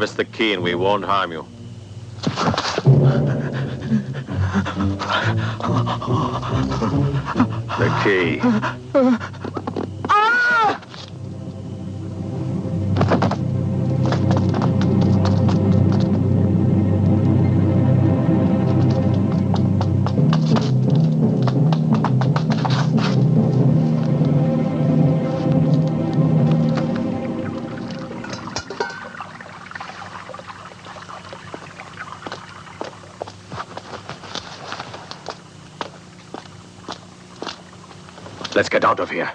give us the key and we won't harm you. The key. Let's get out of here.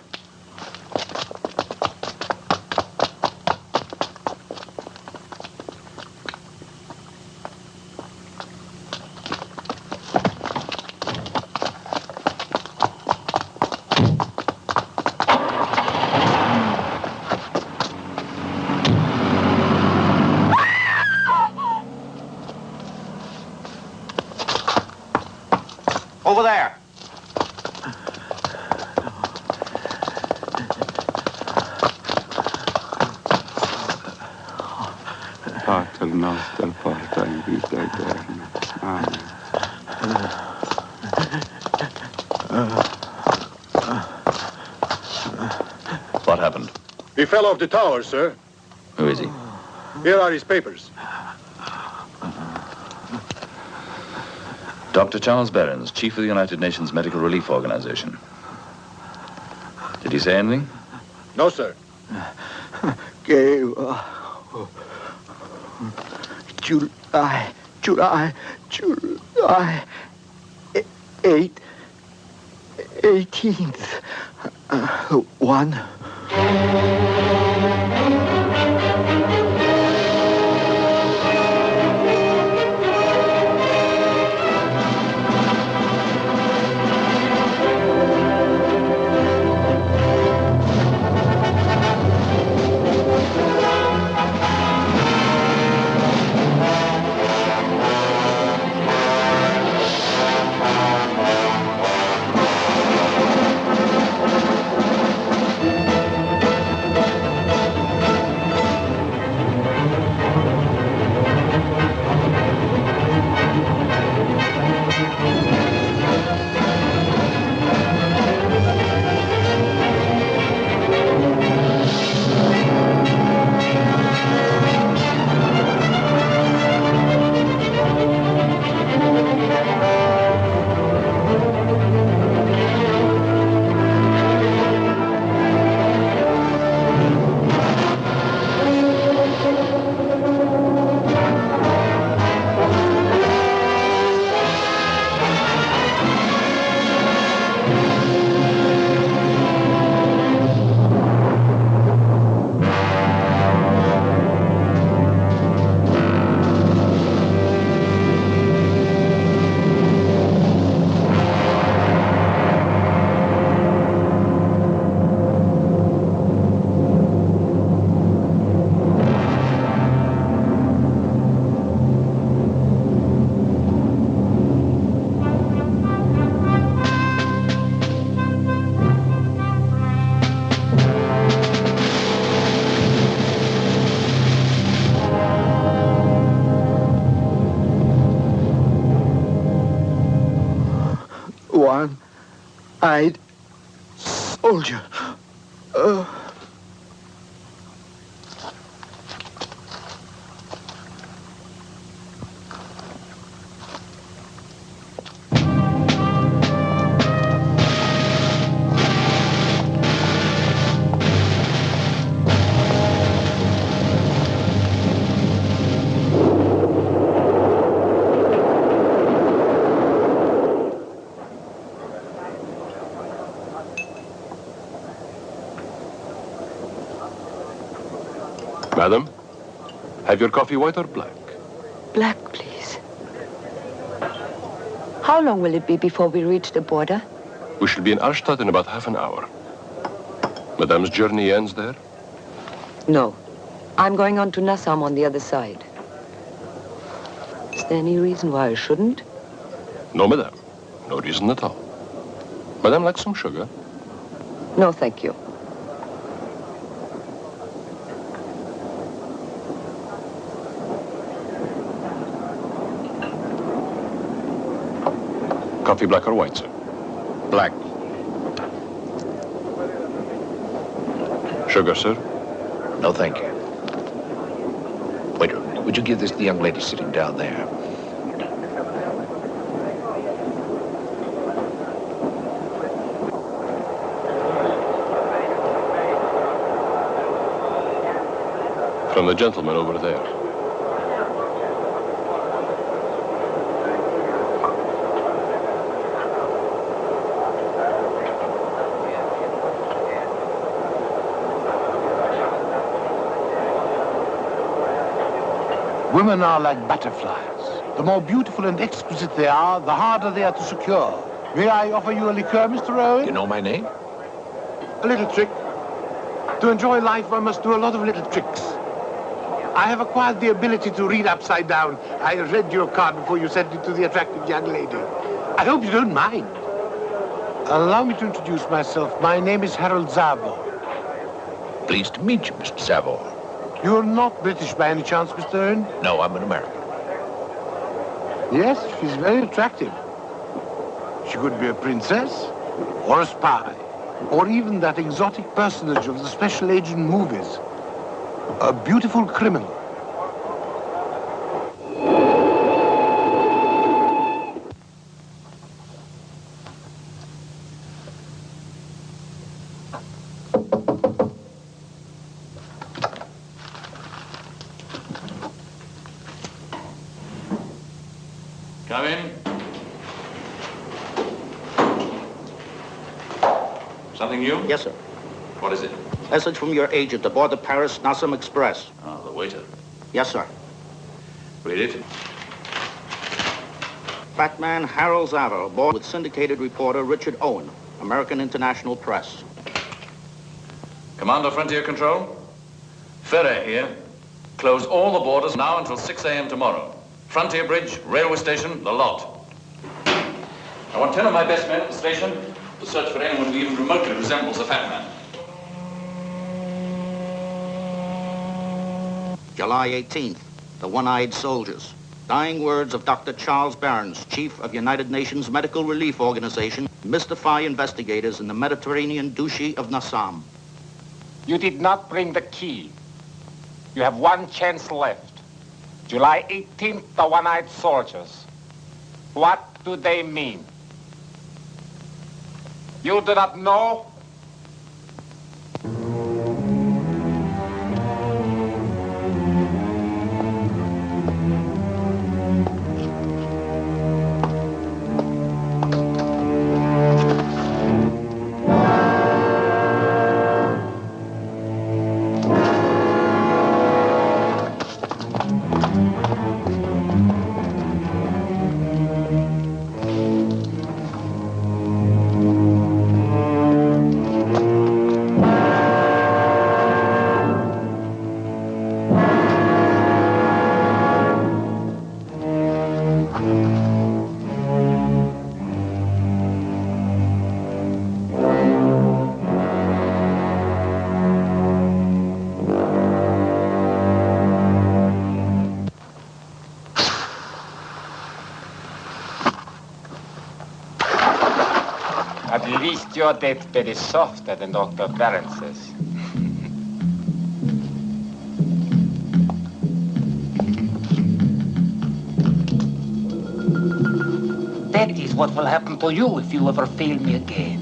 Over there. Pater noster, porta in vita eterna. Amen. What happened? He fell off the tower, sir. Who is he? Here are his papers. Dr. Charles Berens, Chief of the United Nations Medical Relief Organization. Did he say anything? No, sir. July 18th. 1. One-eyed soldier. Madam, have your coffee white or black? Black, please. How long will it be before we reach the border? We shall be in Arstadt in about half an hour. Madame's journey ends there? No. I'm going on to Nassaum on the other side. Is there any reason why I shouldn't? No, madame. No reason at all. Madame likes some sugar? No, thank you. Coffee, black or white, sir? Black. Sugar, sir? No, thank you. Waiter, would you give this to the young lady sitting down there? From the gentleman over there. Women are like butterflies. The more beautiful and exquisite they are, the harder they are to secure. May I offer you a liqueur, Mr. Owen? You know my name? A little trick. To enjoy life, one must do a lot of little tricks. I have acquired the ability to read upside down. I read your card before you sent it to the attractive young lady. I hope you don't mind. Allow me to introduce myself. My name is Harold Zavor. Pleased to meet you, Mr. Savor. You're not British by any chance, Mr. Owen? No, I'm an American. Yes, she's very attractive. She could be a princess, or a spy, or even that exotic personage of the special agent movies. A beautiful criminal. Come in. Something new? Yes, sir. What is it? Message from your agent aboard the Paris Nassaum Express. Ah, the waiter. Yes, sir. Read it. Batman Harold Zavor aboard with syndicated reporter Richard Owen, American International Press. Commander Frontier Control. Ferrer here. Close all the borders now until 6 a.m. tomorrow. Frontier Bridge, railway station, the lot. I want 10 of my best men at the station to search for anyone who even remotely resembles the Fat Man. July 18th, the One-Eyed Soldiers. Dying words of Dr. Charles Berens, Chief of United Nations Medical Relief Organization, mystify investigators in the Mediterranean Duchy of Nassaum. You did not bring the key. You have one chance left. July 18th, the One-Eyed Soldiers. What do they mean? You do not know? At least your deathbed is softer than Dr. Berens's. That is what will happen to you if you ever fail me again.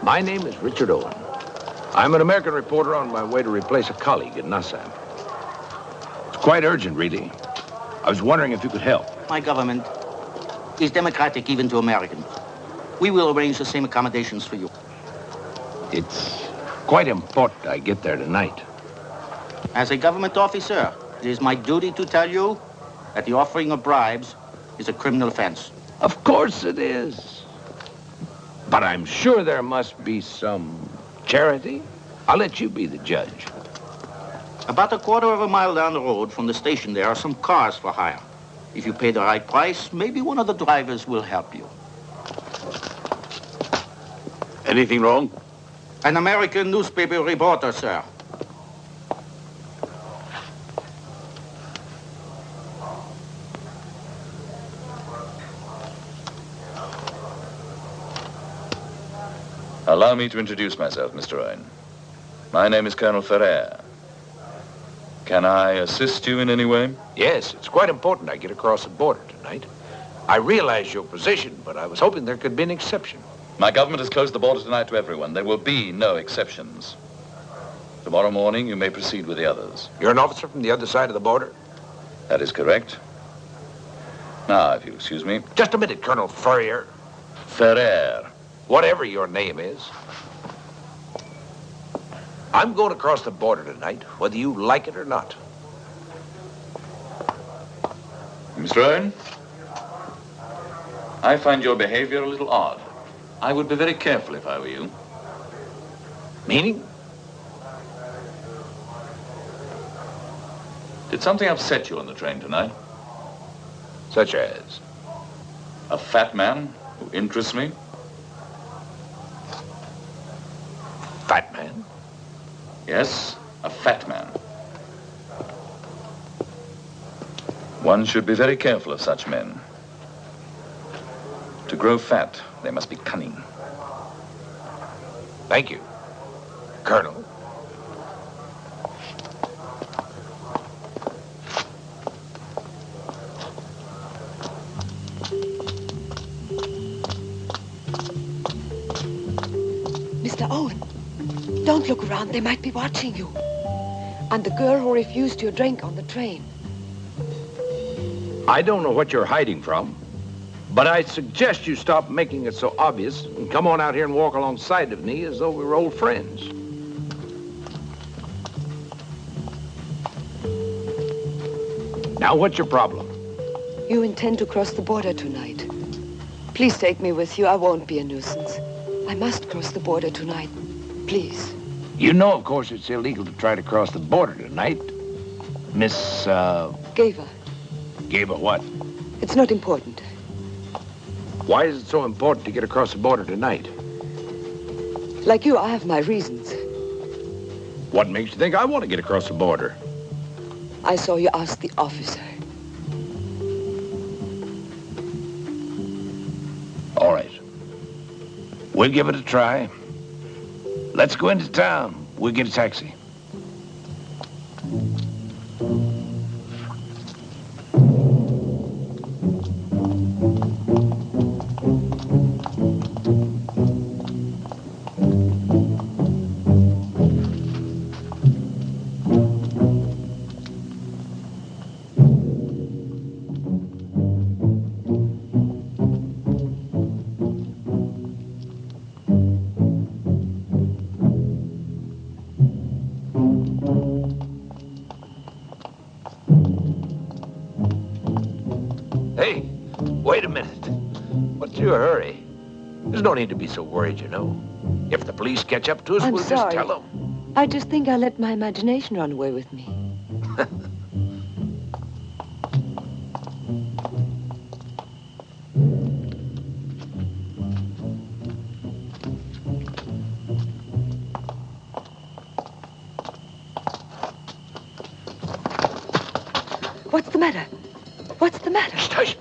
My name is Richard Owen. I'm an American reporter on my way to replace a colleague at Nassaum. It's quite urgent, really. I was wondering if you could help. My government is democratic even to Americans. We will arrange the same accommodations for you. It's quite important I get there tonight. As a government officer, it is my duty to tell you that the offering of bribes is a criminal offense. Of course it is. But I'm sure there must be some charity. I'll let you be the judge. About a quarter of a mile down the road from the station, there are some cars for hire. If you pay the right price, maybe one of the drivers will help you. Anything wrong? An American newspaper reporter, sir. Allow me to introduce myself, Mr. Owen. My name is Colonel Ferrer. Can I assist you in any way? Yes, it's quite important I get across the border tonight. I realize your position, but I was hoping there could be an exception. My government has closed the border tonight to everyone. There will be no exceptions. Tomorrow morning, you may proceed with the others. You're an officer from the other side of the border? That is correct. Now, if you'll excuse me. Just a minute, Colonel Ferrer. Ferrer. Whatever your name is. I'm going across the border tonight, whether you like it or not. Mr. Owen, I find your behavior a little odd. I would be very careful if I were you. Meaning? Did something upset you on the train tonight? Such as? A fat man who interests me? Fat man? Yes, a fat man. One should be very careful of such men. To grow fat, they must be cunning. Thank you, Colonel. Mr. Owen, don't look around. They might be watching you. And the girl who refused your drink on the train. I don't know what you're hiding from, but I suggest you stop making it so obvious and come on out here and walk alongside of me as though we were old friends. Now, what's your problem? You intend to cross the border tonight. Please take me with you. I won't be a nuisance. I must cross the border tonight. Please. You know, of course, it's illegal to try to cross the border tonight. Miss, Gaver. Gaver what? It's not important. Why is it so important to get across the border tonight? Like you, I have my reasons. What makes you think I want to get across the border? I saw you ask the officer. All right. We'll give it a try. Let's go into town. We'll get a taxi. Hey, wait a minute. What's your hurry? There's no need to be so worried, you know. If the police catch up to us, I'm we'll sorry. just tell them. I just think I let my imagination run away with me. What's the matter? What's the matter? Hush.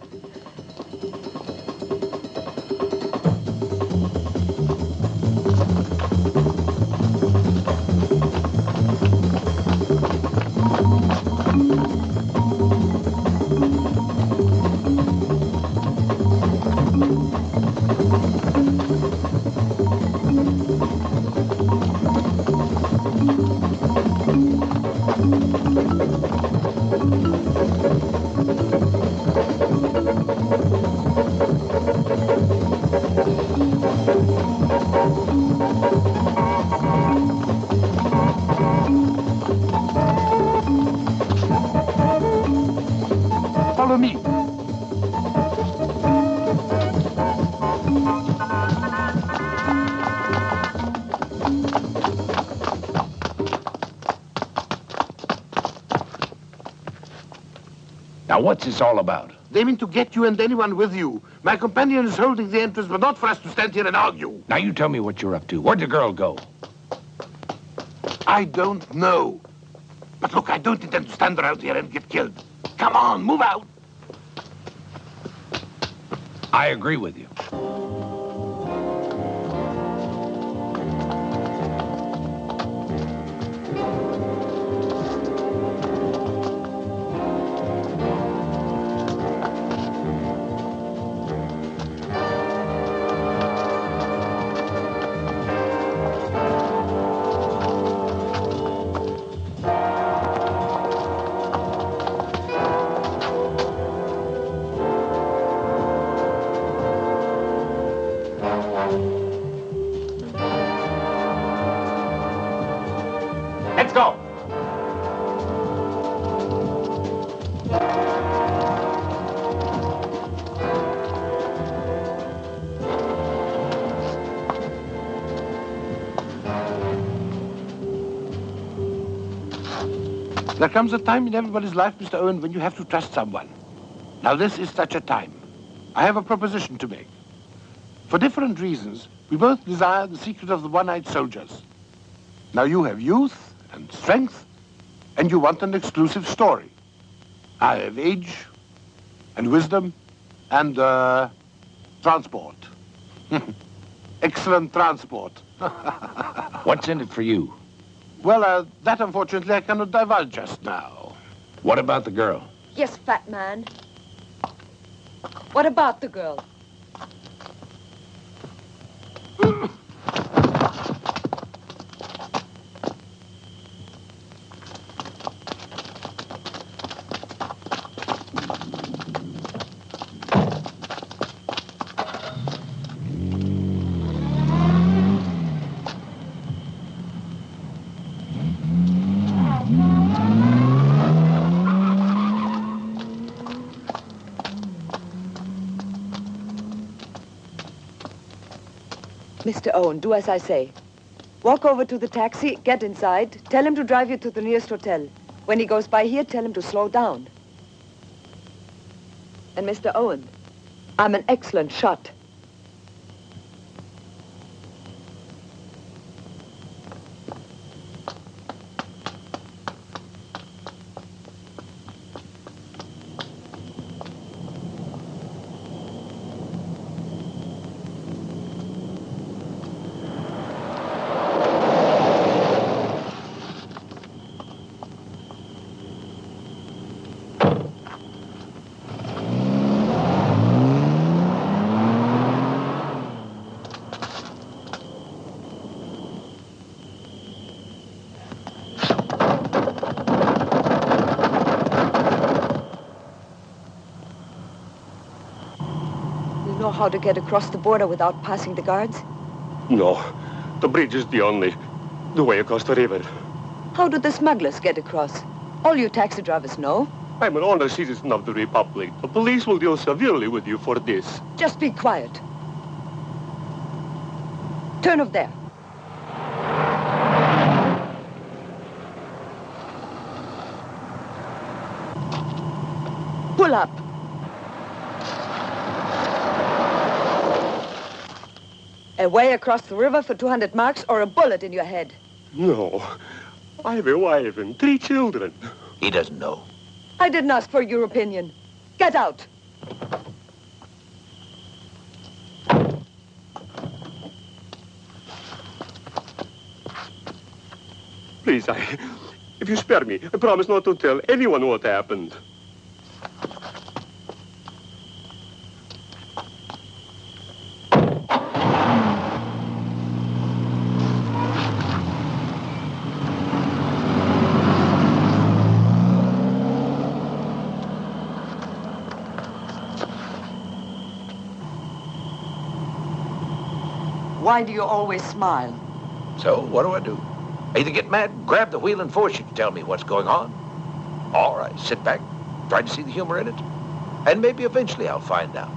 Follow me. what's this all about? They mean to get you and anyone with you. My companion is holding the entrance, but not for us to stand here and argue. Now you tell me what you're up to. Where'd the girl go? I don't know. But look, I don't intend to stand around here and get killed. Come on, move out. I agree with you. Let's go. There comes a time in everybody's life, Mr. Owen, when you have to trust someone. Now, this is such a time. I have a proposition to make. For different reasons, we both desire the secret of the one-eyed soldiers. Now, you have youth and strength, and you want an exclusive story. I have age and wisdom and, transport. Excellent transport. What's in it for you? Well, that unfortunately I cannot divulge just now. What about the girl? Yes, fat man. What about the girl? Mr. Owen, do as I say. Walk over to the taxi, get inside, tell him to drive you to the nearest hotel. When he goes by here, tell him to slow down. And Mr. Owen, I'm an excellent shot. Know how to get across the border without passing the guards? No, the bridge is the way across the river. How do the smugglers get across? All you taxi drivers know. I'm an honest citizen of the Republic. The police will deal severely with you for this. Just be quiet. Turn off there. Pull up. Away across the river for 200 marks or a bullet in your head. No, I have a wife and 3 children. He doesn't know. I didn't ask for your opinion. Get out. Please, if you spare me, I promise not to tell anyone what happened. Why do you always smile? So, what do I do? Either get mad, grab the wheel, and force you to tell me what's going on. Or I sit back, try to see the humor in it, and maybe eventually I'll find out.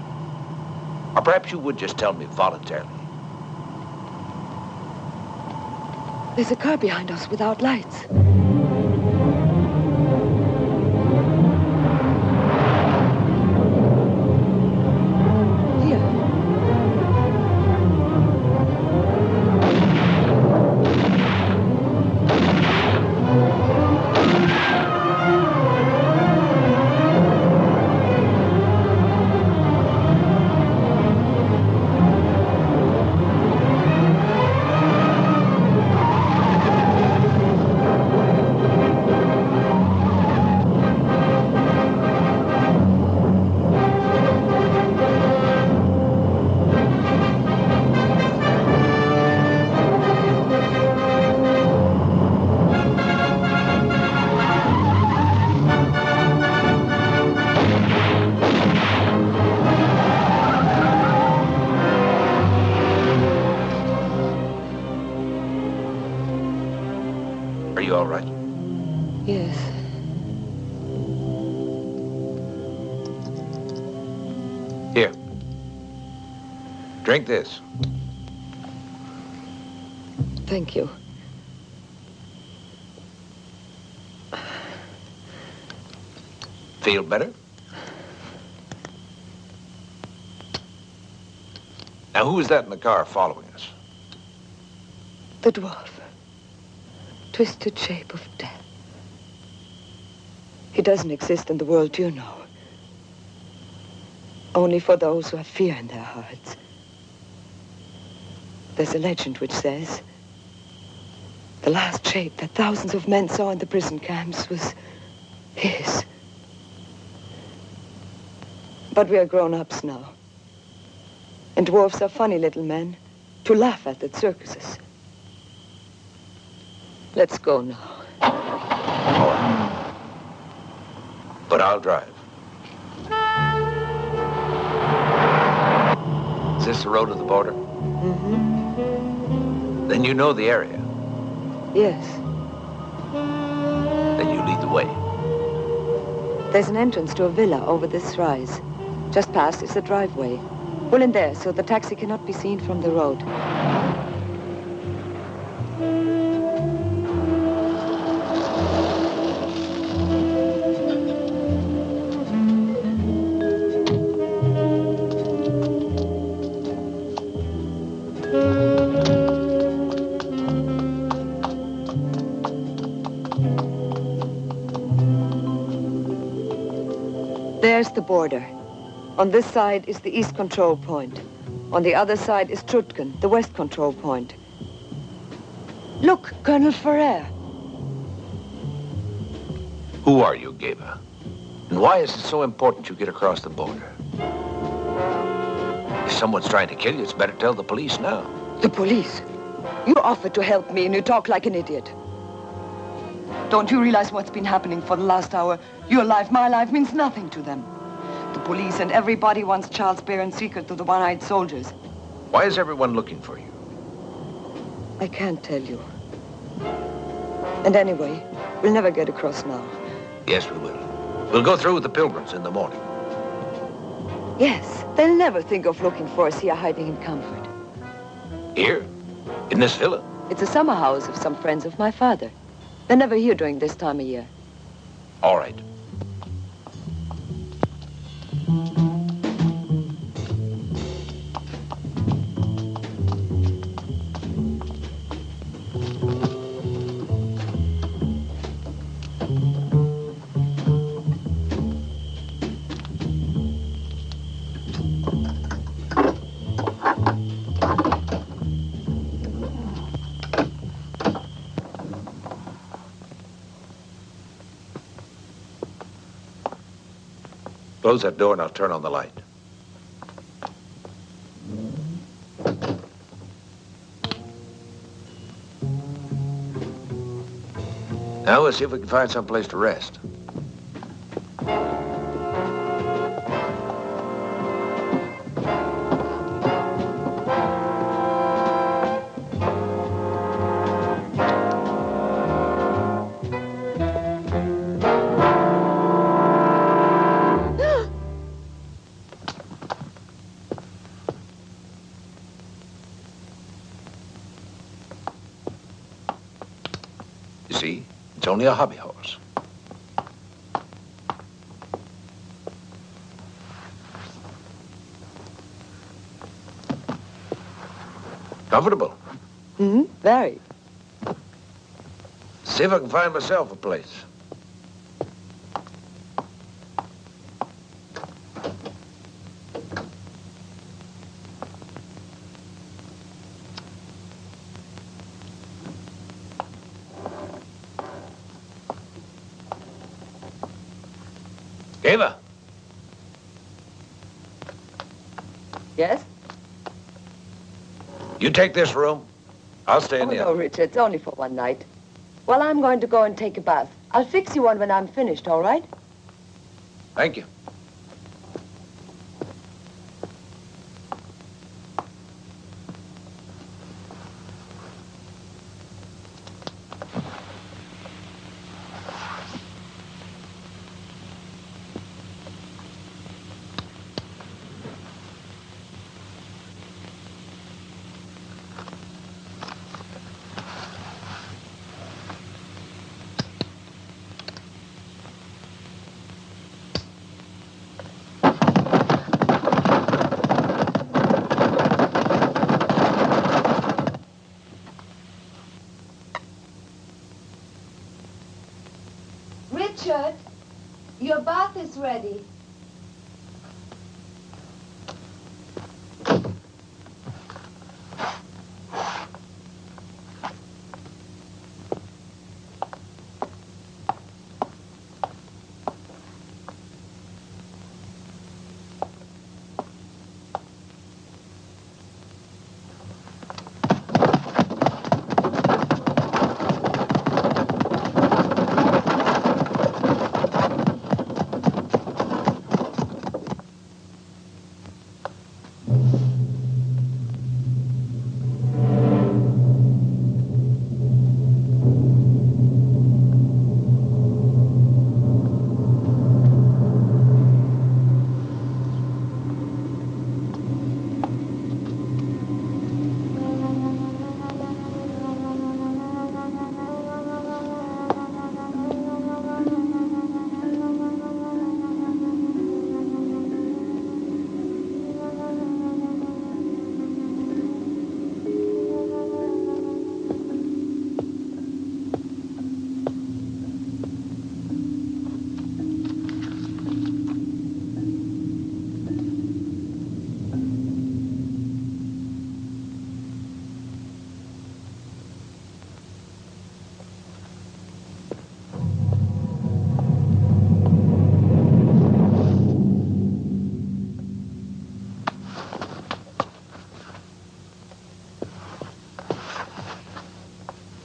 Or perhaps you would just tell me voluntarily. There's a car behind us without lights. Drink this. Thank you. Feel better? Now, who is that in the car following us? The dwarf. Twisted shape of death. He doesn't exist in the world you know. Only for those who have fear in their hearts. There's a legend which says the last shape that thousands of men saw in the prison camps was his. But we are grown-ups now. And dwarfs are funny little men to laugh at circuses. Let's go now. All right. But I'll drive. Is this the road to the border? Mm-hmm. Then you know the area. Yes. Then you lead the way. There's an entrance to a villa over this rise. Just past is the driveway. Pull in there so the taxi cannot be seen from the road. There's the border. On this side is the east control point. On the other side is Trutgen, the west control point. Look, Colonel Ferrer. Who are you, Geva? And why is it so important you get across the border? If someone's trying to kill you, it's better tell the police now. The police? You offered to help me and you talk like an idiot. Don't you realize what's been happening for the last hour? Your life, my life, means nothing to them. The police and everybody wants Charles Berens' secret to the one-eyed soldiers. Why is everyone looking for you? I can't tell you. And anyway, we'll never get across now. Yes, we will. We'll go through with the pilgrims in the morning. Yes, they'll never think of looking for us here hiding in comfort. Here? In this villa? It's a summer house of some friends of my father. They're never here during this time of year. All right. Close that door and I'll turn on the light. Now we'll see if we can find some place to rest. See, it's only a hobby horse. Comfortable? Mm-hmm, very. See if I can find myself a place. Ava. Yes? You take this room. I'll stay in Oh, the no, other. Richard, it's only for one night. Well, I'm going to go and take a bath. I'll fix you one when I'm finished, all right? Thank you. ready.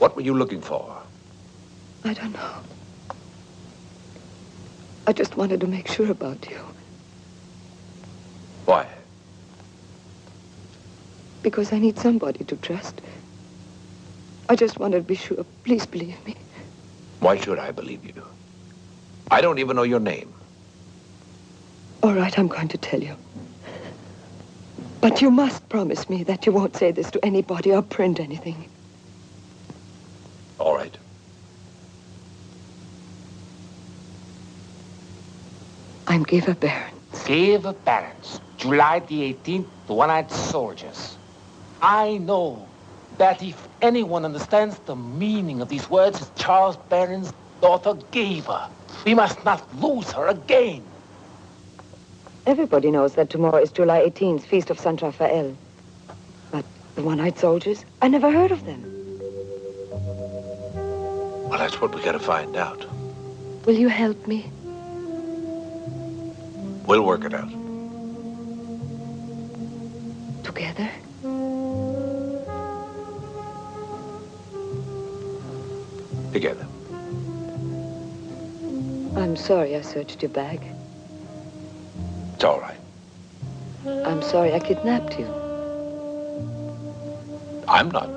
What were you looking for? I don't know. I just wanted to make sure about you. Why? Because I need somebody to trust. I just wanted to be sure. Please believe me. Why should I believe you? I don't even know your name. All right, I'm going to tell you. But you must promise me that you won't say this to anybody or print anything. All right. I'm Giver Berens. Giver Berens, July the 18th, the One-Eyed Soldiers. I know that if anyone understands the meaning of these words, it's Charles Berens' daughter Giver. We must not lose her again. Everybody knows that tomorrow is July 18th, Feast of San Rafael. But the One-Eyed Soldiers, I never heard of them. Well, that's what we gotta find out. Will you help me? We'll work it out. Together? Together. I'm sorry I searched your bag. It's all right. I'm sorry I kidnapped you. I'm not.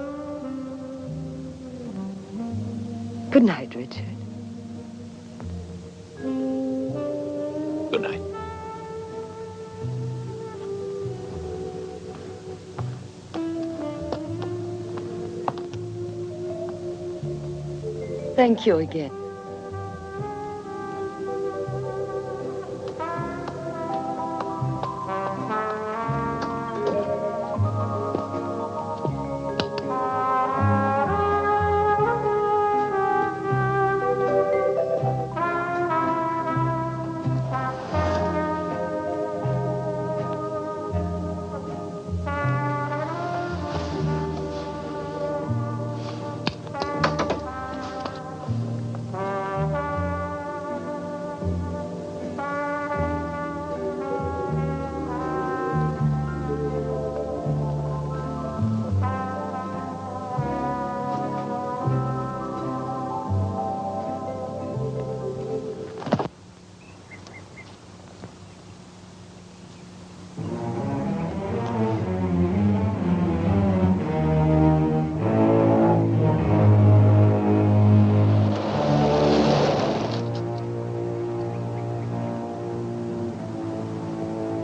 Good night, Richard. Good night. Thank you again.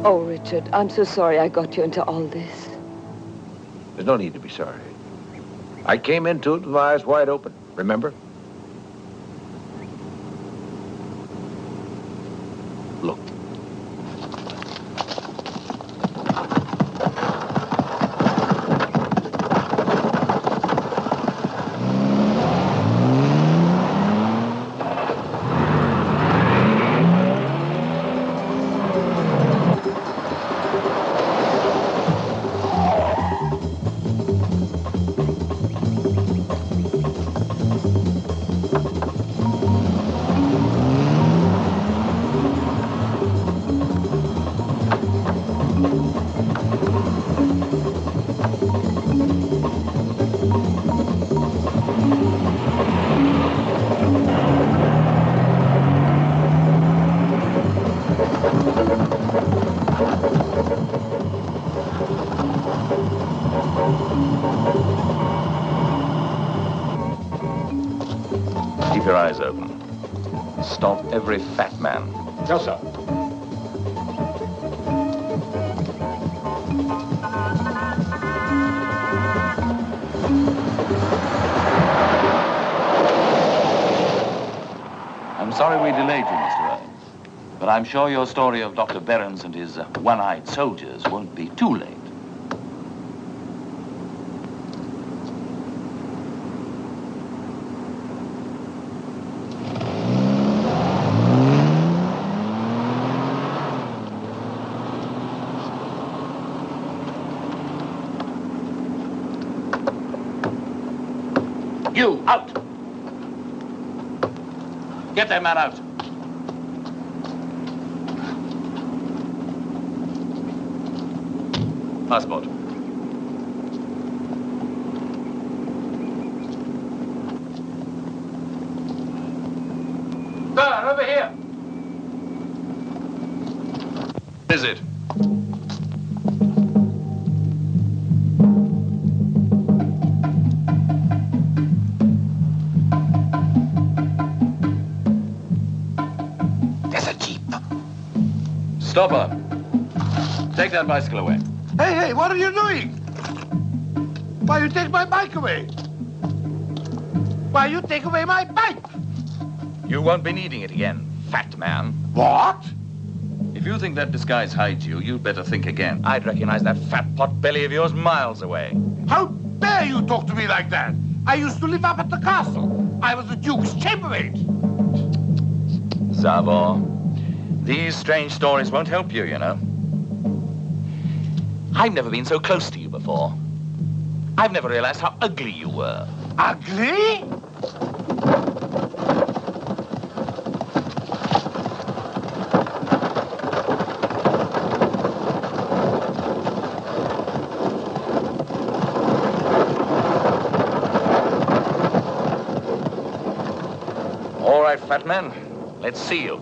Oh, Richard, I'm so sorry I got you into all this. There's no need to be sorry. I came into it with my eyes wide open, remember? Look. Keep your eyes open. Stop every fat man. Yes, sir. I'm sorry we delayed you, Mr. Owens. But I'm sure your story of Dr. Berens and his one-eyed soldiers won't be too late. You, out! Get that man out. Passport. Sir, over here. What is it? There's a jeep. Stop her. Take that bicycle away. Hey, what are you doing? Why you take my bike away? Why you take away my bike? You won't be needing it again, fat man. What? If you think that disguise hides you, you'd better think again. I'd recognize that fat pot belly of yours miles away. How dare you talk to me like that? I used to live up at the castle. I was the Duke's chambermaid. Zavor, these strange stories won't help you, you know. I've never been so close to you before. I've never realized how ugly you were. Ugly? All right, fat man, let's see you.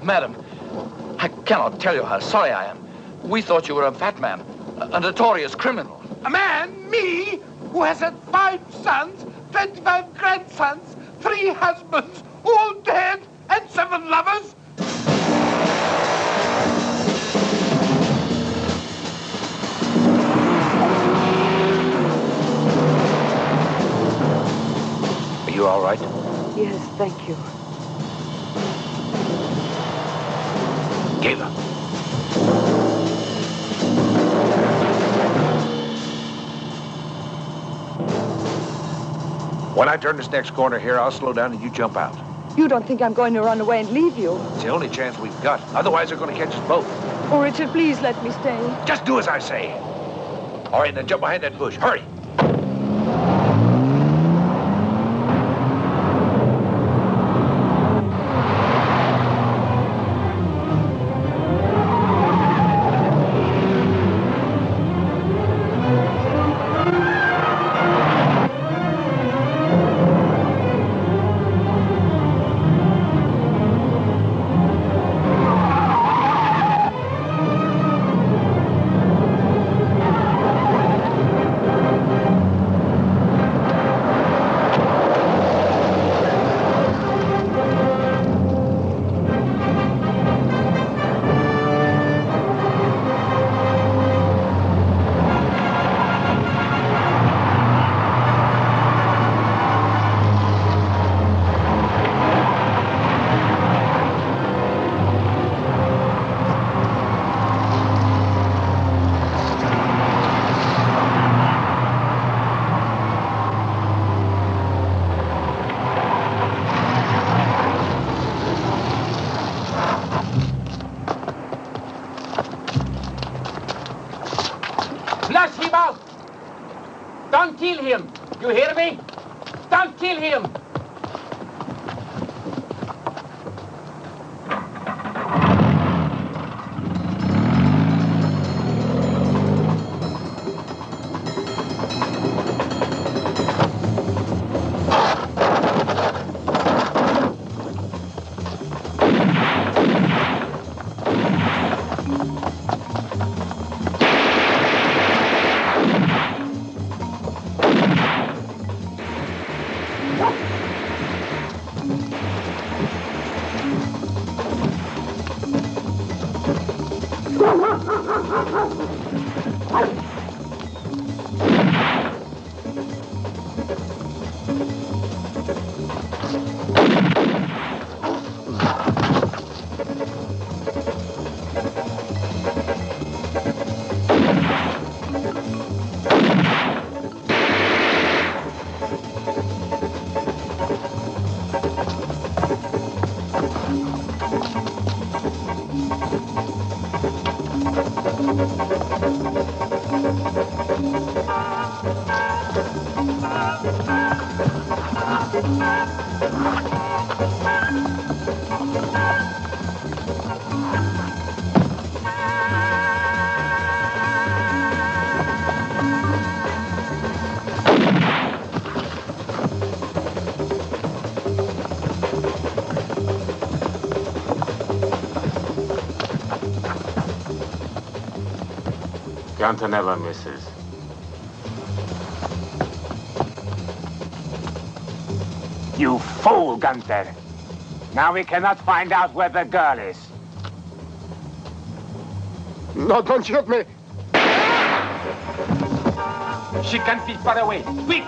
Madam, I cannot tell you how sorry I am. We thought you were a fat man, a notorious criminal. A man, me, who has had 5 sons, 25 grandsons, 3 husbands, all dead, and 7 lovers? Are you all right? Yes, thank you. Gayla. When I turn this next corner here, I'll slow down and you jump out. You don't think I'm going to run away and leave you? It's the only chance we've got. Otherwise, they're going to catch us both. Oh, Richard, please let me stay. Just do as I say. All right, then jump behind that bush. Hurry. Flush him out! Don't kill him! You hear me? Don't kill him! Gunter never misses. You fool, Gunter. Now we cannot find out where the girl is. No, don't shoot me. She can't be far away. Quick!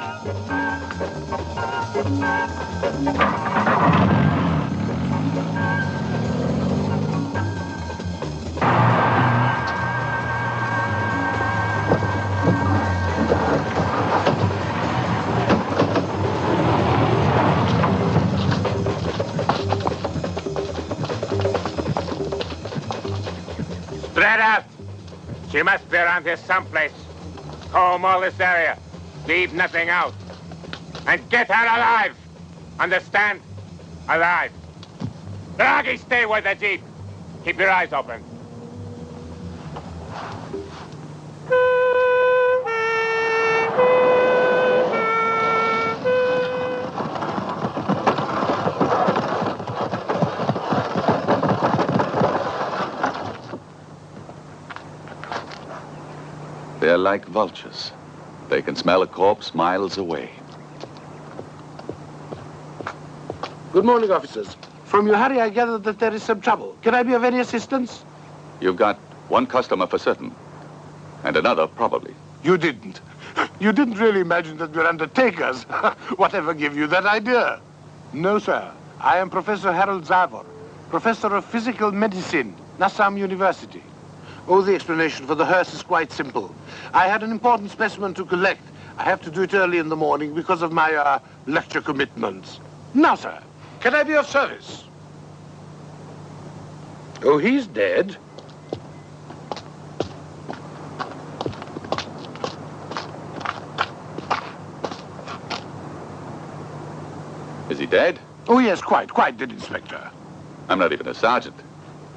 Spread out! She must be around here someplace. Comb all this area. Leave nothing out. And get her alive! Understand? Alive. Deghy, stay with the jeep. Keep your eyes open. They're like vultures. They can smell a corpse miles away. Good morning, officers. From your hurry, I gather that there is some trouble. Can I be of any assistance? You've got one customer for certain, and another probably. You didn't. You didn't really imagine that we're undertakers. Whatever gave you that idea? No, sir. I am Professor Harold Zavor, Professor of Physical Medicine, Nassaum University. Oh, the explanation for the hearse is quite simple. I had an important specimen to collect. I have to do it early in the morning because of my, lecture commitments. Now, sir, can I be of service? Oh, he's dead. Is he dead? Oh, yes, quite dead, Inspector. I'm not even a sergeant.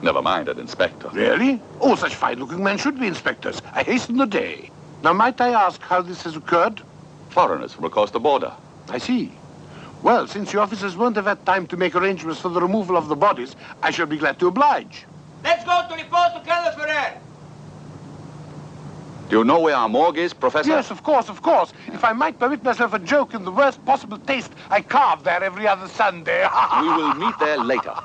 Never mind an inspector. Really? All such fine-looking men should be inspectors. I hasten the day. Now, might I ask how this has occurred? Foreigners from across the border. I see. Well, since you officers won't have had time to make arrangements for the removal of the bodies, I shall be glad to oblige. Let's go to report to Colonel Ferrer. Do you know where our morgue is, Professor? Yes, of course, of course. If I might permit myself a joke in the worst possible taste, I carve there every other Sunday. We will meet there later.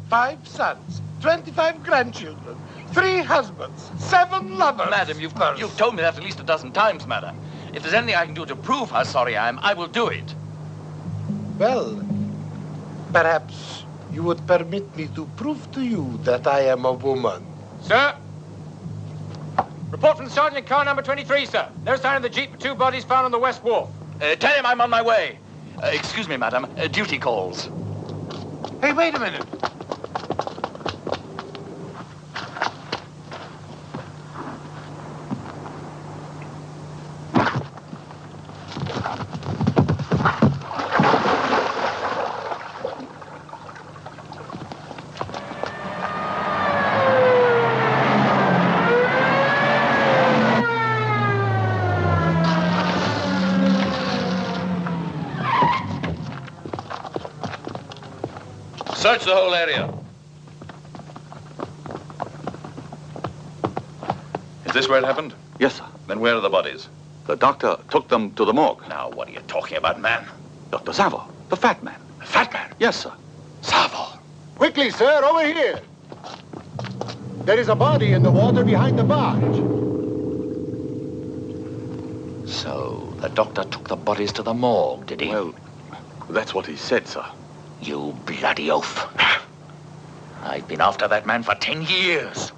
Five sons, 25 grandchildren, 3 husbands, 7 lovers. Madam, you've told me that at least a dozen times, madam. If there's anything I can do to prove how sorry I am, I will do it. Well, perhaps you would permit me to prove to you that I am a woman. Sir? Report from the sergeant in car number 23, sir. No sign of the jeep with 2 bodies found on the west wharf. Tell him I'm on my way. Excuse me, madam. Duty calls. Hey, wait a minute. Search the whole area. Is this where it happened? Yes, sir. Then where are the bodies? The doctor took them to the morgue. Now, what are you talking about, man? Dr. Savo, the fat man. The fat man? Yes, sir. Savo. Quickly, sir, over here. There is a body in the water behind the barge. So, the doctor took the bodies to the morgue, did he? Well, that's what he said, sir. You bloody oaf. I've been after that man for 10 years.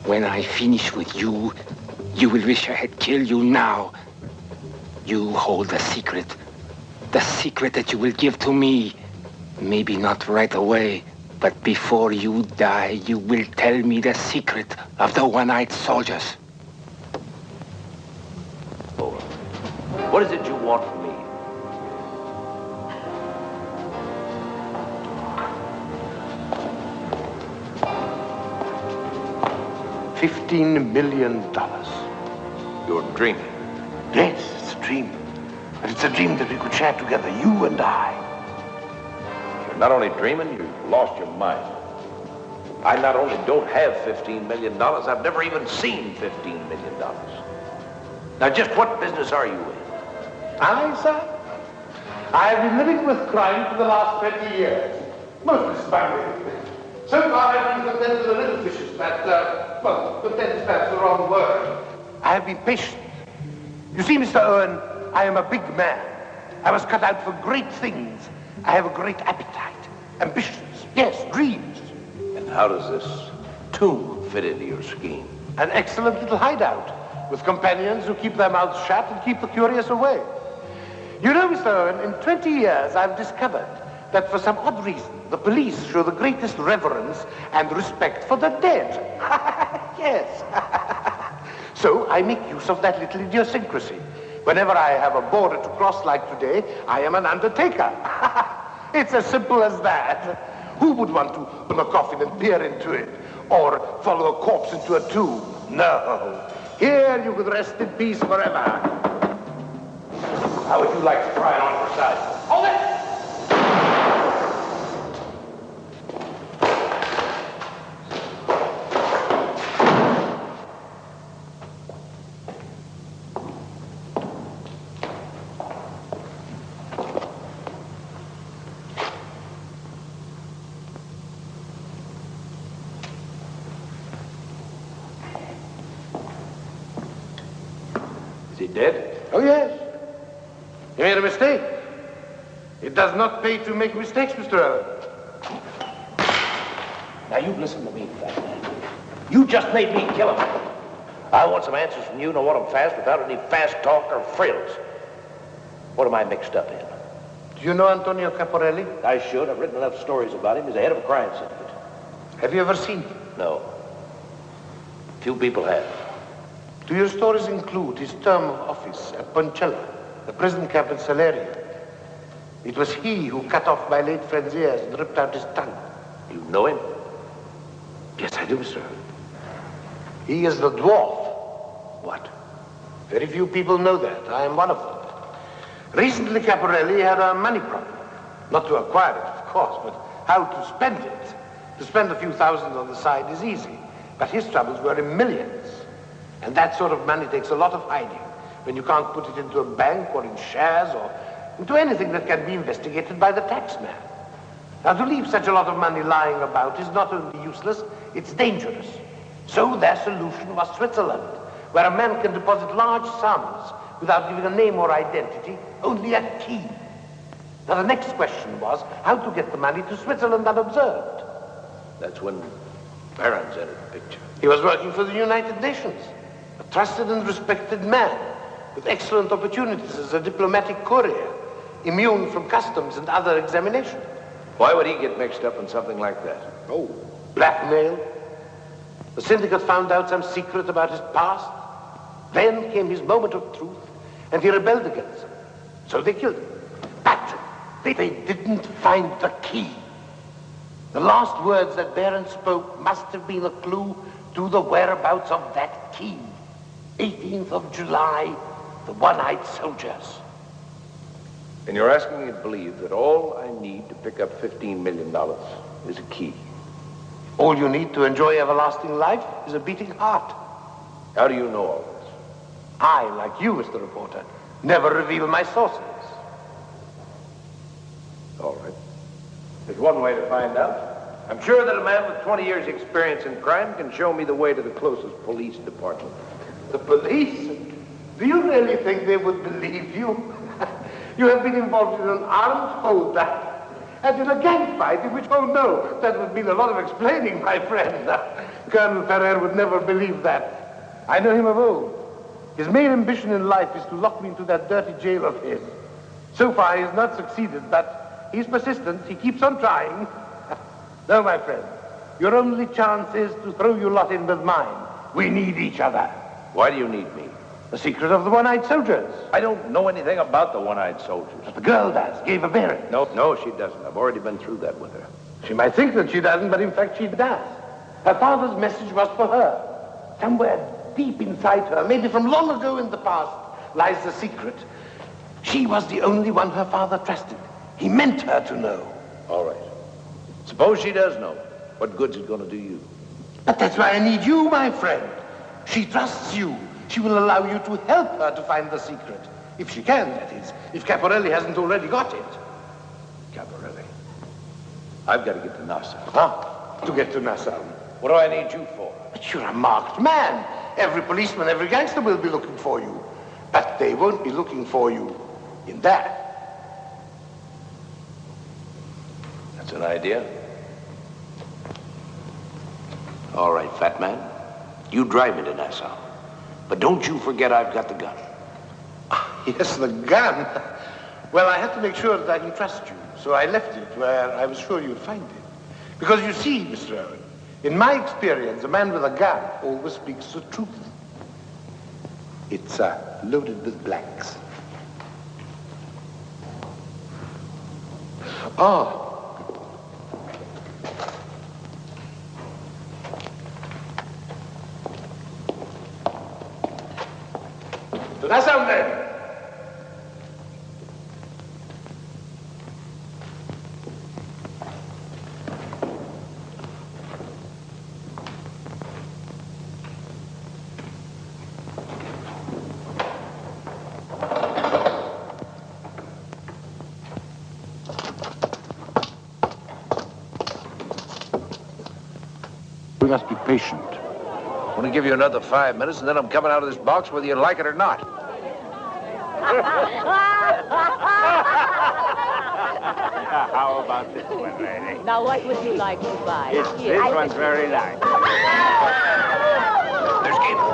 When I finish with you, you will wish I had killed you now. You hold the secret that you will give to me. Maybe not right away, but before you die, you will tell me the secret of the one-eyed soldiers. What is it you want from me? $15 million. You're dreaming. Yes, it's a dream. But it's a dream that we could share together, you and I. You're not only dreaming, you've lost your mind. I not only don't have $15 million, I've never even seen $15 million. Now, just what business are you in? I, sir? I've been living with crime for the last 20 years. Most respectfully. So far, I've been content with the little fishes that, content's perhaps the wrong word. I have been patient. You see, Mr. Owen, I am a big man. I was cut out for great things. I have a great appetite, ambitions, yes, dreams. And how does this tomb fit into your scheme? An excellent little hideout with companions who keep their mouths shut and keep the curious away. You know, Mr. Owen, in 20 years, I've discovered that for some odd reason, the police show the greatest reverence and respect for the dead. Yes. So I make use of that little idiosyncrasy. Whenever I have a border to cross like today, I am an undertaker. It's as simple as that. Who would want to open a coffin and peer into it? Or follow a corpse into a tomb? No. Here you could rest in peace forever. How would you like to try it on your side? Hold it! Is he dead? Oh, yes. You made a mistake. It does not pay to make mistakes, Mr. Owen. Now, you listen to me, fat man. You just made me kill him. I want some answers from you, and I want them fast without any fast talk or frills. What am I mixed up in? Do you know Antonio Caporelli? I should. I've written enough stories about him. He's the head of a crime syndicate. Have you ever seen him? No. Few people have. Do your stories include his term of office at Poncella, the prison camp in Salaria? It was he who cut off my late friend's ears and ripped out his tongue. You know him? Yes, I do, sir. He is the dwarf. What? Very few people know that. I am one of them. Recently, Caporelli had a money problem. Not to acquire it, of course, but how to spend it. To spend a few thousand on the side is easy, but his troubles were in millions. And that sort of money takes a lot of hiding, when you can't put it into a bank or in shares or into anything that can be investigated by the taxman? Now, to leave such a lot of money lying about is not only useless, it's dangerous. So their solution was Switzerland, where a man can deposit large sums without giving a name or identity, only a key. Now, the next question was how to get the money to Switzerland unobserved. That's when Berens entered the picture. He was working for the United Nations, a trusted and respected man, with excellent opportunities as a diplomatic courier, immune from customs and other examinations. Why would he get mixed up in something like that? Oh, blackmail. The syndicate found out some secret about his past. Then came his moment of truth, and he rebelled against them. So they killed him. But they didn't find the key. The last words that Berens spoke must have been a clue to the whereabouts of that key. 18th of July, the one-eyed soldiers. And you're asking me to believe that all I need to pick up $15 million is a key. All you need to enjoy everlasting life is a beating heart. How do you know all this? I, like you, Mr. Reporter, never reveal my sources. All right. There's one way to find out. I'm sure that a man with 20 years' experience in crime can show me the way to the closest police department. The police? Do you really think they would believe you? You have been involved in an armed holdup and in a gang fight in which, oh no, that would mean a lot of explaining, my friend. Colonel Ferrer would never believe that. I know him of old. His main ambition in life is to lock me into that dirty jail of his. So far, he has not succeeded, but he's persistent. He keeps on trying. No, my friend, your only chance is to throw your lot in with mine. We need each other. Why do you need me? The secret of the one-eyed soldiers. I don't know anything about the one-eyed soldiers. But the girl does, gave a Berens. No, she doesn't. I've already been through that with her. She might think that she doesn't, but in fact she does. Her father's message was for her. Somewhere deep inside her, maybe from long ago in the past, lies the secret. She was the only one her father trusted. He meant her to know. All right. Suppose she does know. What good's it going to do you? But that's why I need you, my friend. She trusts you. She will allow you to help her to find the secret. If she can, that is. If Caporelli hasn't already got it. Caporelli. I've got to get to Nassau. Huh? To get to Nassau. What do I need you for? But you're a marked man. Every policeman, every gangster will be looking for you. But they won't be looking for you in there. That's an idea. All right, fat man. You drive me to Nassau. But don't you forget I've got the gun. Yes, the gun. Well, I had to make sure that I can trust you. So I left it where I was sure you'd find it. Because you see, Mr. Owen, in my experience, a man with a gun always speaks the truth. It's loaded with blanks. Oh. To Nassaum, then. We must be patient. I'm going to give you another 5 minutes, and then I'm coming out of this box whether you like it or not. How about this one, lady? Now, what would you like to buy? This one's very nice. There's Gable.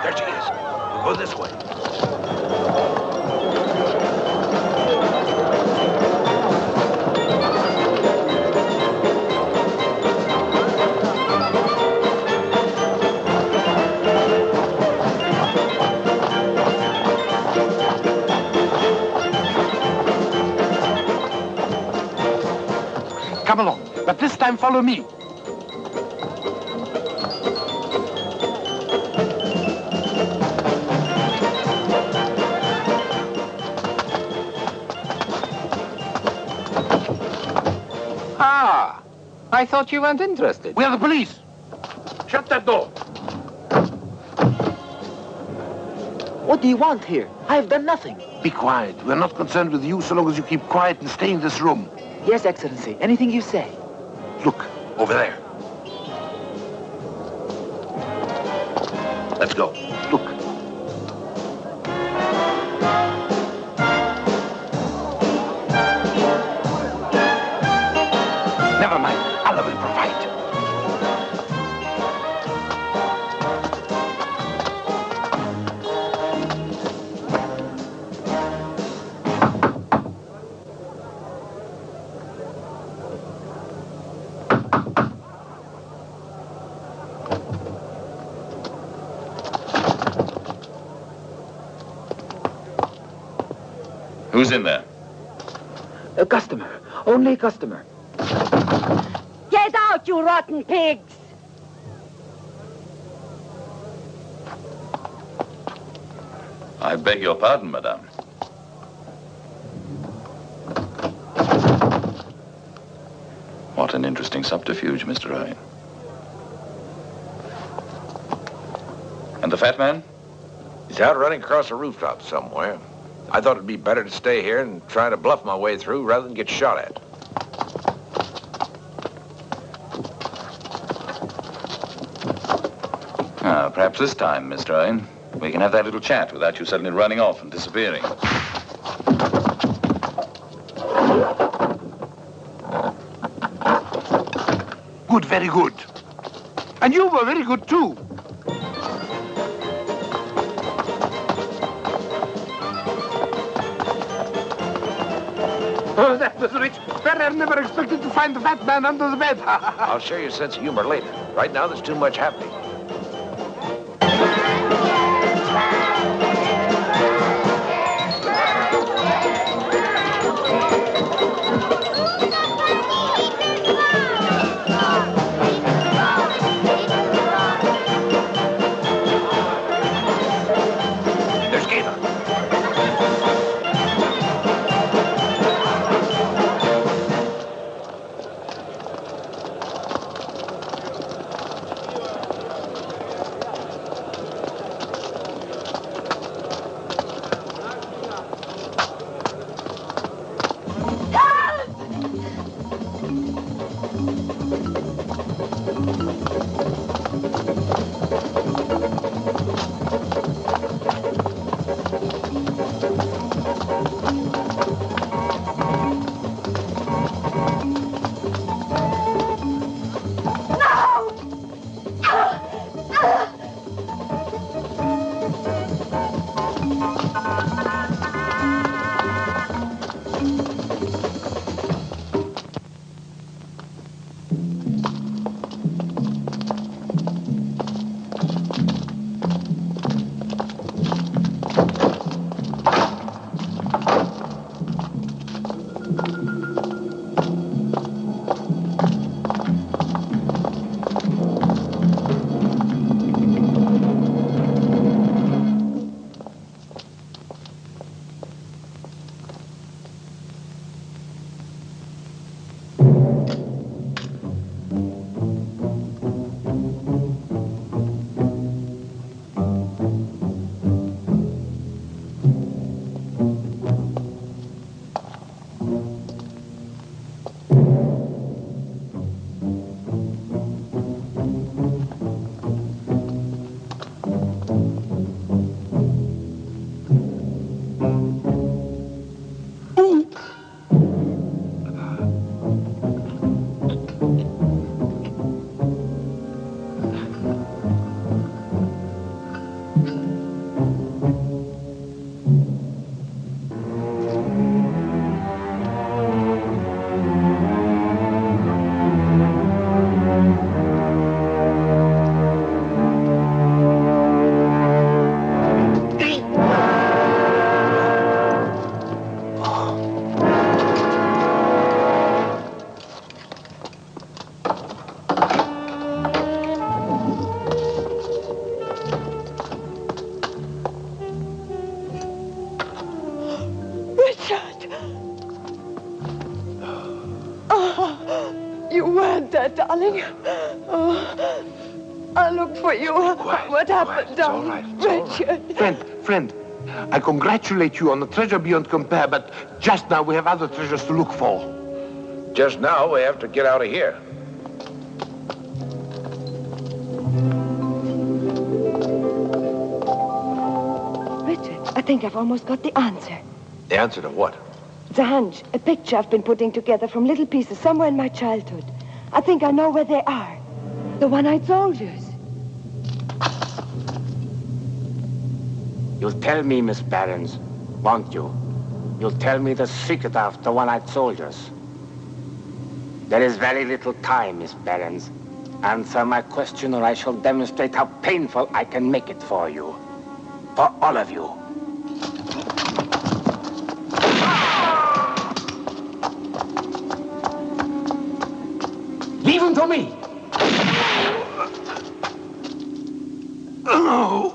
There she is. We'll go this way. Come along, but this time follow me. I thought you weren't interested. We are the police. Shut that door. What do you want here? I have done nothing. Be quiet. We're not concerned with you so long as you keep quiet and stay in this room. Yes, Excellency. Anything you say. Look, over there. Let's go. Look. Never mind. Allah will provide. Who's in there? A customer. Only a customer. Get out, you rotten pigs! I beg your pardon, madame. What an interesting subterfuge, Mr. Ryan. And the fat man? He's out running across a rooftop somewhere. I thought it'd be better to stay here and try to bluff my way through rather than get shot at. Perhaps this time, Mr. Ryan, we can have that little chat without you suddenly running off and disappearing. Good, very good. And you were very good, too. Oh, that was rich. Ferrer never expected to find the fat man under the bed. I'll share your sense of humor later. Right now, there's too much happening. darling. Oh, I'll look for you. Quiet, What happened, quiet. It's all darling? right, it's all Richard. right. Friend, I congratulate you on the treasure beyond compare, but just now we have other treasures to look for. Just now, we have to get out of here. Richard, I think I've almost got the answer. The answer to what? It's a hunch, a picture I've been putting together from little pieces somewhere in my childhood. I think I know where they are. The one-eyed soldiers. You'll tell me, Miss Berens, won't you? You'll tell me the secret of the one-eyed soldiers. There is very little time, Miss Berens. Answer my question or I shall demonstrate how painful I can make it for you. For all of you. Leave him to me! No!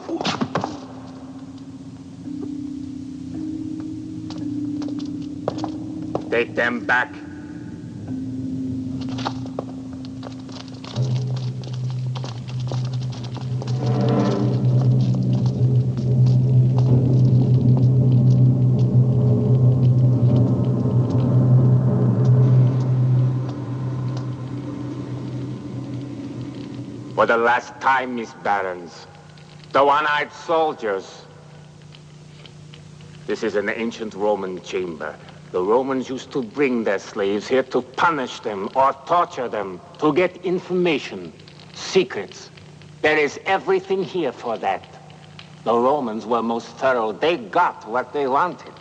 Take them back. For the last time, Miss Berens, the one-eyed soldiers. This is an ancient Roman chamber. The Romans used to bring their slaves here to punish them or torture them, to get information, secrets. There is everything here for that. The Romans were most thorough. They got what they wanted.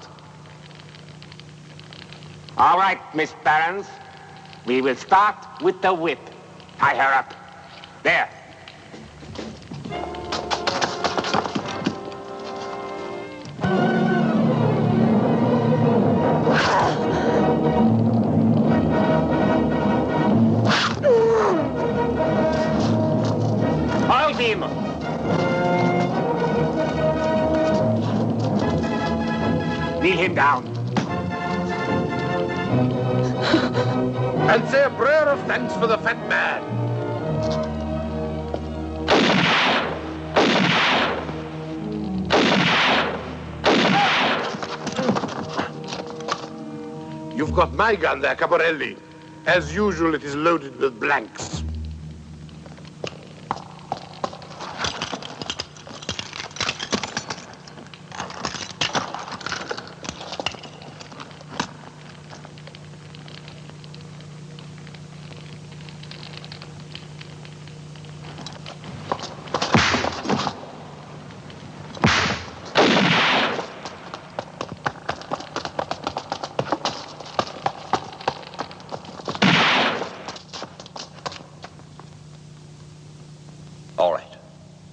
All right, Miss Berens, we will start with the whip. Tie her up. There. Hold him. Kneel him down. And say a prayer of thanks for the fat man. You've got my gun there, Caporelli. As usual, it is loaded with blanks.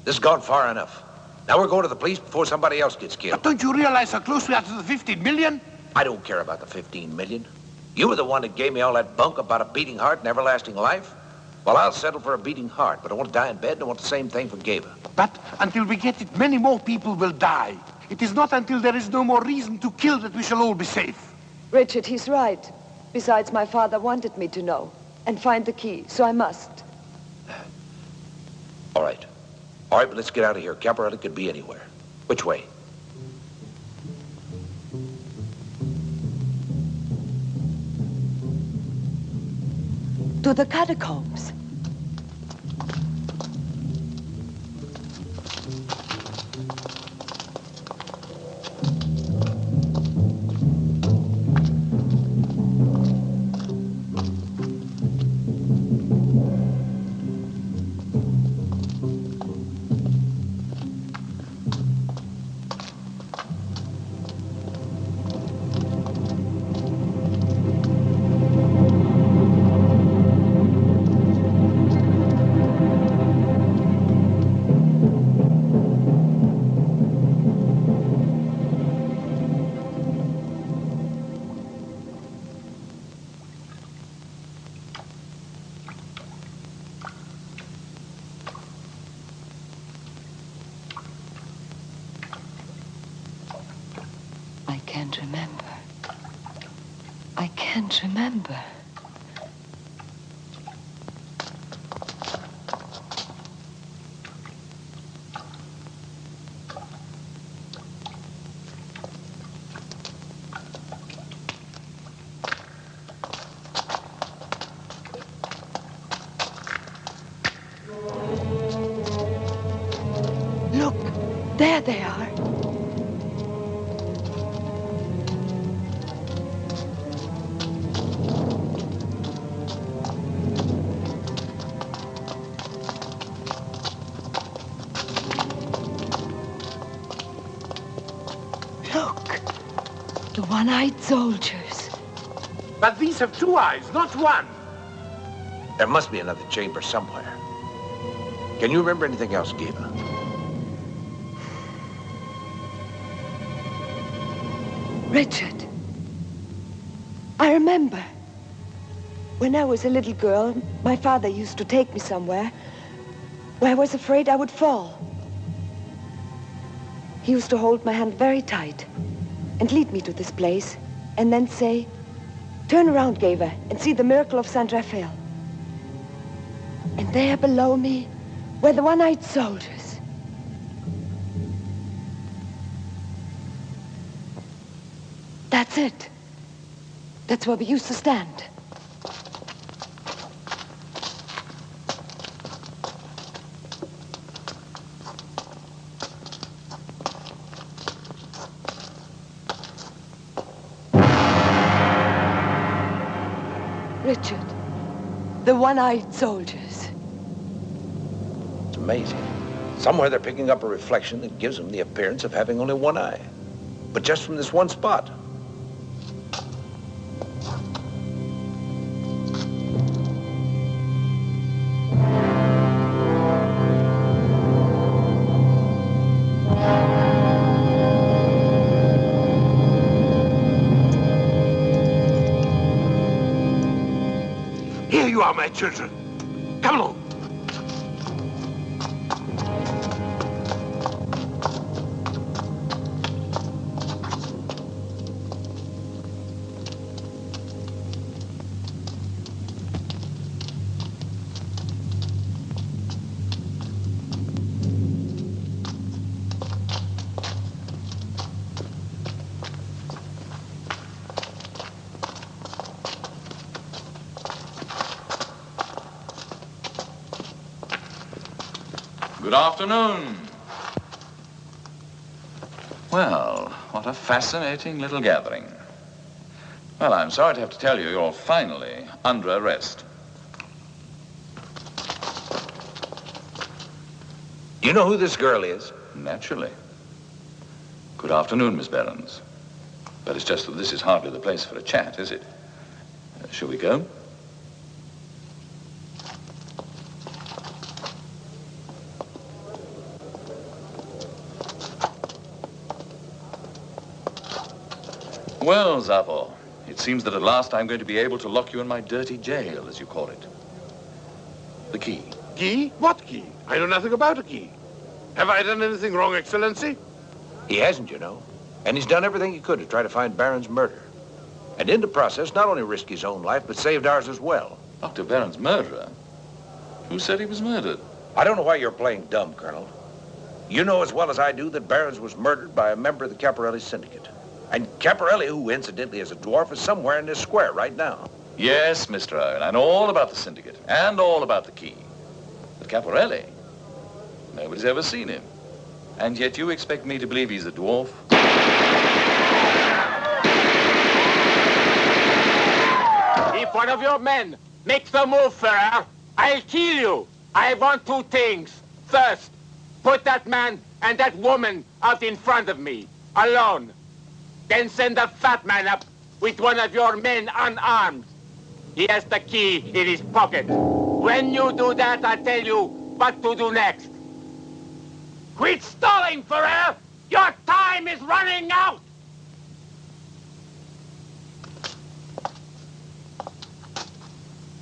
This has gone far enough. Now we're going to the police before somebody else gets killed. But don't you realize how close we are to the 15 million? I don't care about the 15 million. You were the one that gave me all that bunk about a beating heart and everlasting life. Well, I'll settle for a beating heart, but I want to die in bed and I want the same thing for Gava. But until we get it, many more people will die. It is not until there is no more reason to kill that we shall all be safe. Richard, he's right. Besides, my father wanted me to know and find the key, so I must. All right. All right, but let's get out of here. Caporelli could be anywhere. Which way? To the catacombs. Look, there they are. Look, the one-eyed soldiers. But these have two eyes, not one. There must be another chamber somewhere. Can you remember anything else, Giva? Richard, I remember. When I was a little girl, my father used to take me somewhere where I was afraid I would fall. He used to hold my hand very tight and lead me to this place and then say, "Turn around, Giva, and see the miracle of St. Raphael." And there below me were the one-eyed soldiers. That's it. That's where we used to stand. Richard, the one-eyed soldiers. It's amazing. Somewhere they're picking up a reflection that gives them the appearance of having only one eye. But just from this one spot. Here you are, my children. Come along. Good afternoon. Well, what a fascinating little gathering. Well, I'm sorry to have to tell you, you're finally under arrest. You know who this girl is? Naturally. Good afternoon, Miss Berens. But it's just that this is hardly the place for a chat, is it? Shall we go? Well, Zavo, it seems that at last I'm going to be able to lock you in my dirty jail, as you call it. The key. Key? What key? I know nothing about a key. Have I done anything wrong, Excellency? He hasn't, you know. And he's done everything he could to try to find Berens' murder. And in the process, not only risked his own life, but saved ours as well. Dr. Berens' murderer? Who said he was murdered? I don't know why you're playing dumb, Colonel. You know as well as I do that Berens was murdered by a member of the Caporelli Syndicate. And Caporelli, who incidentally is a dwarf, is somewhere in this square right now. Yes, Mr. Owen, I know all about the syndicate and all about the key. But Caporelli, nobody's ever seen him. And yet you expect me to believe he's a dwarf? If one of your men makes a move, Ferrer, I'll kill you. I want two things. First, put that man and that woman out in front of me, alone. Then send the fat man up with one of your men unarmed. He has the key in his pocket. When you do that, I'll tell you what to do next. Quit stalling, Ferrer! Your time is running out!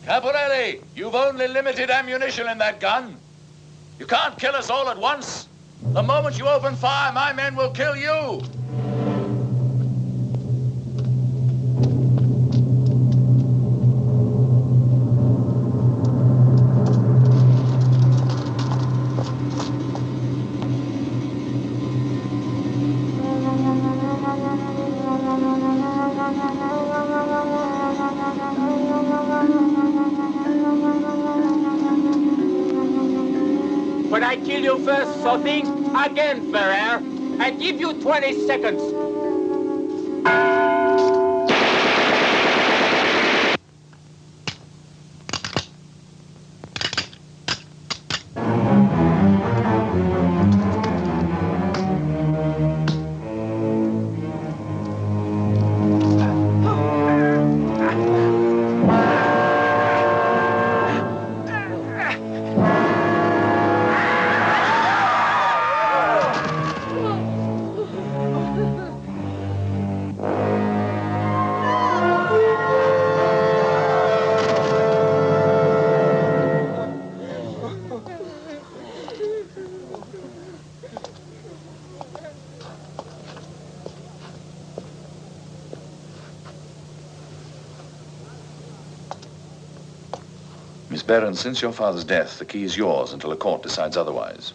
Caporelli, you've only limited ammunition in that gun. You can't kill us all at once. The moment you open fire, my men will kill you. But I kill you first, so think again, Ferrer. I give you 20 seconds. Miss Berens, since your father's death, the key is yours until the court decides otherwise.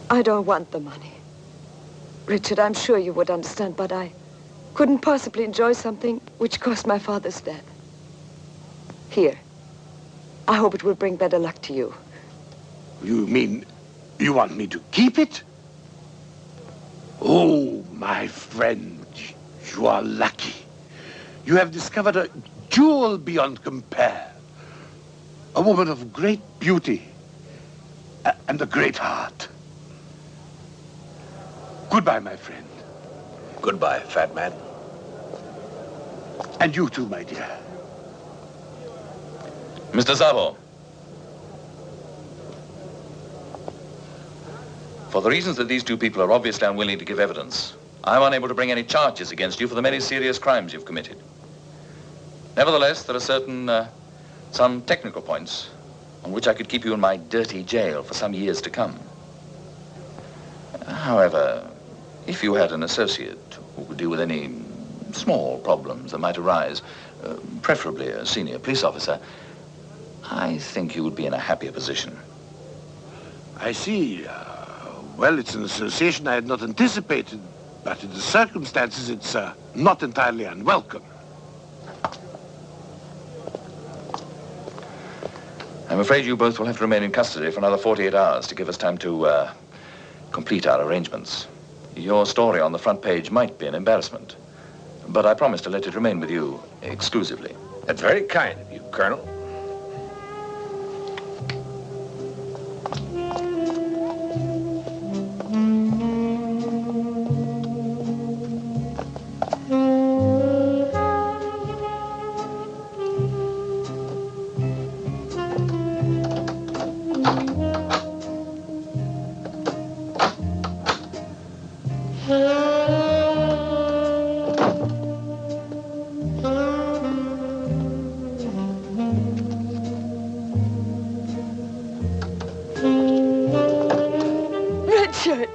I don't want the money. Richard, I'm sure you would understand, but I couldn't possibly enjoy something which caused my father's death. Here. I hope it will bring better luck to you. You mean you want me to keep it? Oh, my friend, you are lucky. You have discovered a jewel beyond compare. A woman of great beauty and a great heart. Goodbye, my friend. Goodbye, fat man. And you too, my dear. Mr. Szabo. For the reasons that these two people are obviously unwilling to give evidence, I'm unable to bring any charges against you for the many serious crimes you've committed. Nevertheless, there are some technical points on which I could keep you in my dirty jail for some years to come. However, if you had an associate who could deal with any small problems that might arise, preferably a senior police officer, I think you would be in a happier position. I see. Well, it's an association I had not anticipated, but in the circumstances, it's not entirely unwelcome. I'm afraid you both will have to remain in custody for another 48 hours to give us time to complete our arrangements. Your story on the front page might be an embarrassment, but I promise to let it remain with you exclusively. That's very kind of you, Colonel. Richard!